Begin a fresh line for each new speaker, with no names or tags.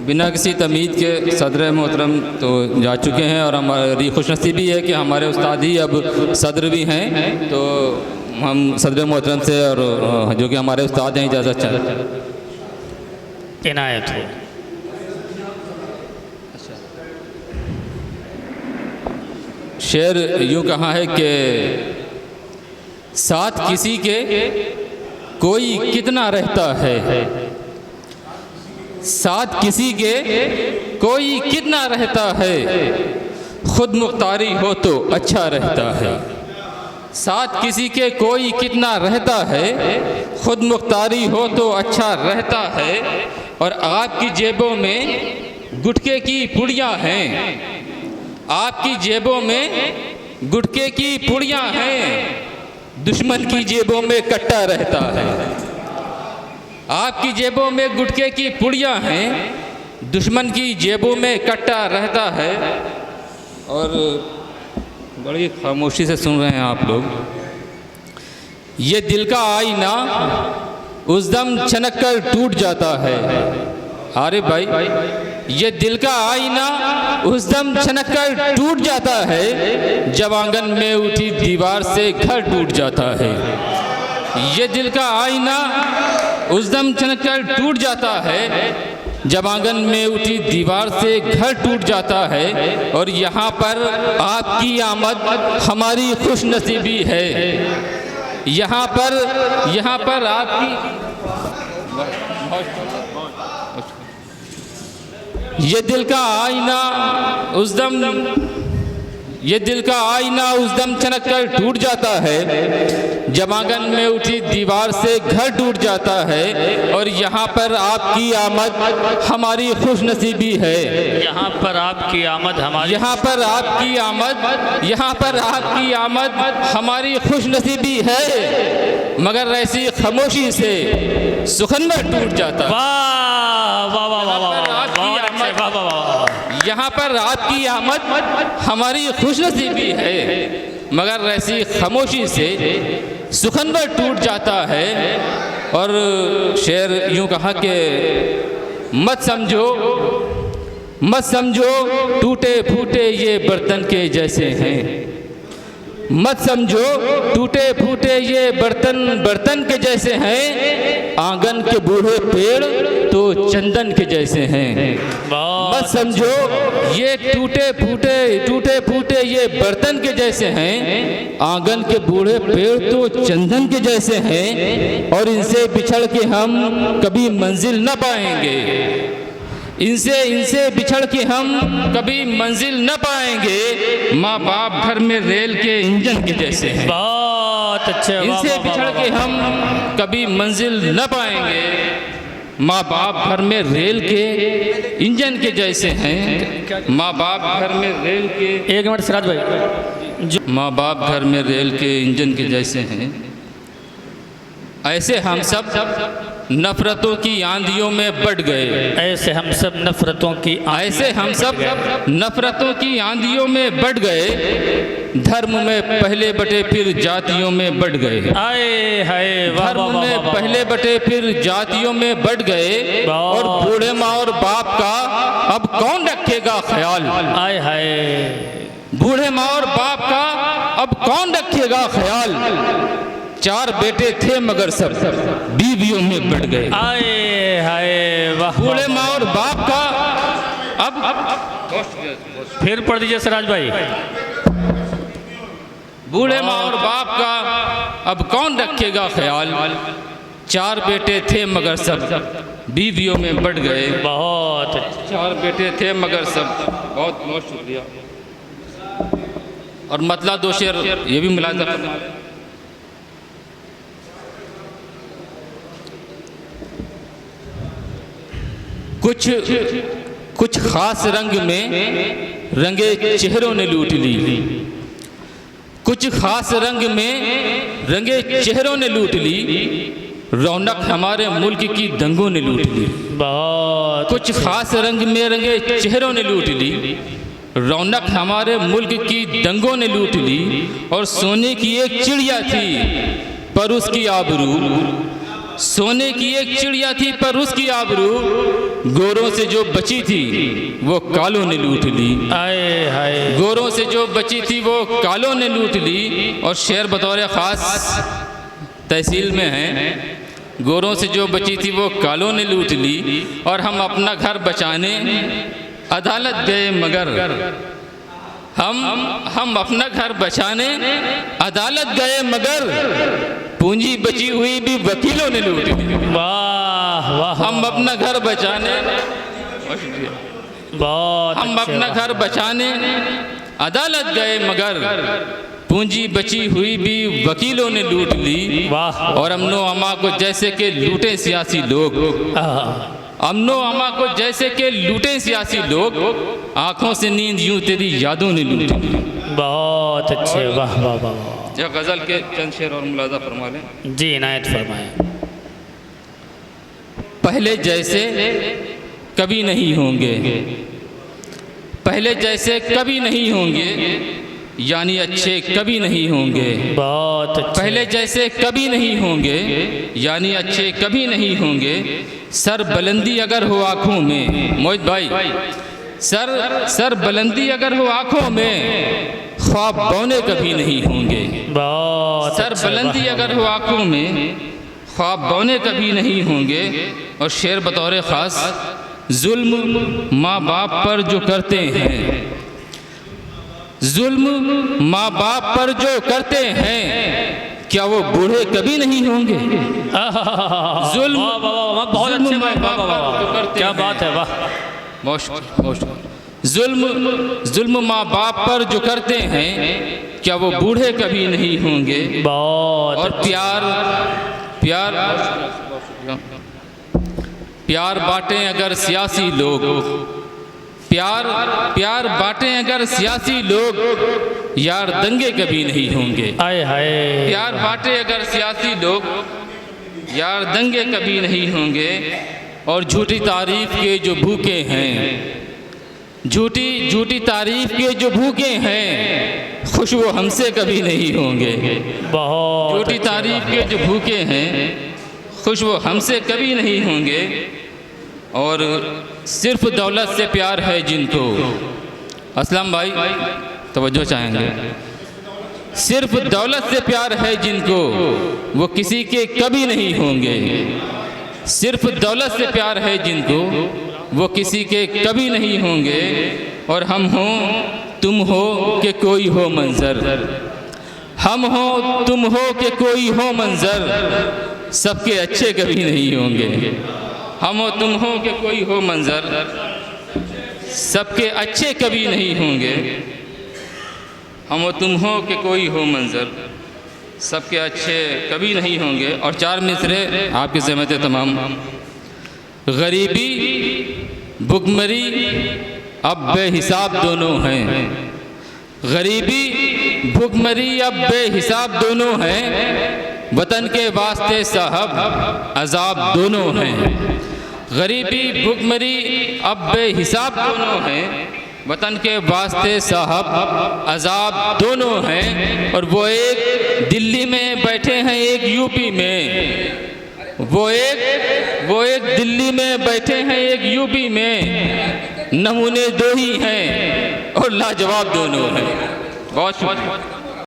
बिना किसी तमीद के सदर मोहतरम तो जा चुके हैं और हमारी खुशनसीबी है कि हमारे उस्ताद ही अब सदर भी हैं। तो हम सदर मोहतरम से और जो कि हमारे उस्ताद हैं इजाज़त चाहते हैं।
इनायत हो।
शेर यूँ कहा है कि साथ किसी के कोई कितना रहता है, साथ किसी के कोई कितना रहता है, खुद मुख्तारी हो तो अच्छा रहता है। साथ किसी के कोई कितना रहता है, खुद मुख्तारी हो तो अच्छा रहता है। और आपकी जेबों में गुटके की पुड़ियाँ हैं, आपकी जेबों में गुटके की पुड़ियाँ हैं, दुश्मन की जेबों में कट्टा रहता है। आपकी जेबों में गुटके की पुड़ियाँ हैं, दुश्मन की जेबों में कट्टा रहता है। और बड़ी खामोशी से सुन रहे हैं आप लोग। ये दिल का आईना उस दम छनक कर टूट जाता है। अरे भाई, ये दिल का आईना उस दम छनक कर टूट जाता है, जब आंगन में उठी दीवार से घर टूट जाता है। ये दिल का आईना उस दम छनक कर टूट जाता है, जब आंगन में उठी दीवार से घर टूट जाता है। और यहाँ पर आपकी आमद हमारी खुशनसीबी है। यहाँ पर आपकी ये दिल का आईना उस दम छनक कर टूट जाता है, जब आंगन में उठी दीवार से घर टूट जाता है। और यहाँ पर आपकी आमद हमारी खुशनसीबी है।
यहाँ पर आपकी आमद हमारी
हमारी खुशनसीबी है। मगर ऐसी खामोशी से सुखनवर टूट जाता है।
वाह वाह वाह वाह वाह वाह वाह वाह।
यहाँ पर आपकी आमद हमारी खुशनसीबी है, मगर ऐसी खामोशी से सुखनवर टूट जाता है। और शेर यूँ कहा कि मत समझो टूटे फूटे ये बर्तन के जैसे हैं। मत समझो टूटे फूटे ये बर्तन के जैसे हैं, आंगन के बूढ़े पेड़ तो चंदन के जैसे हैं। मत समझो ये टूटे फूटे ये बर्तन के जैसे हैं, आंगन के बूढ़े पेड़ तो चंदन के जैसे हैं। और इनसे बिछड़ के हम कभी मंजिल न पाएंगे, इनसे बिछड़ के हम कभी मंजिल न पाएंगे। माँ बाप घर में रेल के इंजन के जैसे हैं।
बहुत अच्छे।
इनसे बिछड़ के हम कभी मंजिल न पाएंगे। माँ बाप घर में रेल के इंजन के जैसे हैं। माँ बाप घर में रेल के,
एक मिनट सिराज भाई,
माँ बाप घर में रेल के इंजन के जैसे हैं। ऐसे हम सब नफरतों की आंधियों में बढ़ गए।
ऐसे हम सब नफरतों की
आंधियों में बढ़ गए। धर्म में पहले बटे फिर जातियों में बढ़ गए।
आए हाय,
धर्म में पहले बटे फिर जातियों में बढ़ गए। और बूढ़े माँ और बाप का अब कौन रखेगा ख्याल।
आए हाय,
बूढ़े माँ और बाप का अब कौन रखेगा ख्याल। 4 बेटे थे मगर सब बीवियों में बढ़ गए।
आए हाय, वाह।
बूढ़े माँ और बाप का अब
फिर पढ़ दीजिए सिराज भाई।
बूढ़े माँ और बाप का अब कौन रखेगा ख्याल। 4 बेटे थे मगर सब बीवियों में बढ़ गए।
बहुत
4 बेटे थे मगर सब। बहुत बहुत शुक्रिया। और मतलब 2 शेर ये भी मिला था। कुछ खास रंग में रंगे चेहरों ने लूट ली। कुछ खास रंग में रंगे चेहरों ने लूट ली। रौनक हमारे मुल्क की दंगों ने लूट ली।
बहुत
कुछ खास रंग में रंगे चेहरों ने लूट ली। रौनक हमारे मुल्क की दंगों ने लूट ली। और सोने की एक चिड़िया थी पर उसकी आबरू, सोने की एक चिड़िया थी पर उसकी आबरू गोरों से जो बची थी वो कालों ने लूट ली।
आए हाय
गोरों से जो बची थी वो कालों ने लूट ली। और शेर बतौर ख़ास तहसील में है, गोरों से जो बची थी वो कालों ने लूट ली। और हम अपना घर बचाने अदालत गए मगर हम अपना घर बचाने अदालत गए मगर पूंजी बची हुई भी वकीलों ने लूट ली।
वाह वाह
हम अपना घर बचाने
बहुत
हम
अच्छे,
अपना
वाह।
घर बचाने अदालत गए मगर पूंजी बची हुई भी वकीलों ने लूट ली।
वाह
और अमनो अमा को जैसे कि लूटे सियासी लोग, अमनो अमा को जैसे कि लूटे सियासी लोग, आंखों से नींद यूं तेरी यादों ने लूटी।
बहुत अच्छे, वाह वाह वाह वाह।
यह गज़ल के चंद शेर और मुलाजा फरमा लें।
जी इनायत फरमाएं।
पहले जैसे कभी नहीं होंगे, पहले जैसे कभी नहीं होंगे, यानी अच्छे कभी नहीं होंगे।
बहुत अच्छे।
पहले जैसे कभी नहीं होंगे, यानी अच्छे कभी नहीं होंगे। सर बुलंदी अगर हो आँखों में, मोहित भाई, सर बुलंदी अगर हो आँखों में, ख्वाब बौने कभी नहीं होंगे।
बहुत
सर
अच्छे,
बुलंदी
वाह,
अगर हो आँखों में, ख्वाब बौने कभी नहीं होंगे। और शेर बतौर ख़ास, जुल्म माँ बाप पर जो करते हैं, जुल्म माँ बाप पर जो करते हैं, क्या वो बूढ़े कभी नहीं होंगे। जुल्म
वाह वाह वाह, बहुत
जुल्म
अच्छे भाई,
माँ
वाह वाह
बाप जो
वाह,
करते
क्या
हैं।
बात है, वाह।
बहुत शुक्रिया, बहुत शुक्रिया। जुल्म माँ बाप पर जो करते हैं, क्या वो बूढ़े कभी नहीं होंगे।
बहुत
और प्यार बांटें अगर सियासी लोग, प्यार बांटें अगर सियासी लोग, यार दंगे कभी नहीं होंगे।
आए हाय।
प्यार बांटे अगर सियासी लोग, यार दंगे कभी नहीं होंगे। और झूठी तारीफ के जो भूखे हैं, झूठी तारीफ के जो भूखे हैं, खुश वो हमसे कभी नहीं होंगे।
बहुत
झूठी
अच्छे,
तारीफ
वाह।
के जो भूखे हैं, खुश वो हमसे कभी नहीं होंगे। और सिर्फ दौलत से प्यार है जिनको, असलम भाई तवज्जो चाहेंगे, सिर्फ दौलत से प्यार है जिनको, वो किसी के कभी नहीं होंगे। सिर्फ दौलत से प्यार है जिनको, वो किसी के कभी नहीं होंगे। और हम हो तुम हो कि कोई हो मंजर, हम हो तुम हो कि कोई हो मंजर, सबके अच्छे कभी नहीं होंगे। हम हो तुम हो कि कोई हो मंजर, सबके अच्छे कभी नहीं होंगे। हम हो तुम हो कि कोई हो मंजर, सबके अच्छे कभी नहीं होंगे। और चार मिसरे आपकी ज़हमत तमाम। गरीबी भुखमरी अब बेहिसाब दोनों हैं, गरीबी भुखमरी अब बेहिसाब दोनों हैं, वतन के वास्ते साहब अजाब दोनों हैं। गरीबी भुखमरी अब बेहिसाब दोनों हैं, वतन के वास्ते साहब अजाब दोनों हैं। और वो एक दिल्ली में बैठे हैं, एक यूपी में, वो एक दिल्ली में बैठे हैं, एक यूपी में, नमूने दो ही हैं और लाजवाब दोनों हैं। बहुत शुक्रिया।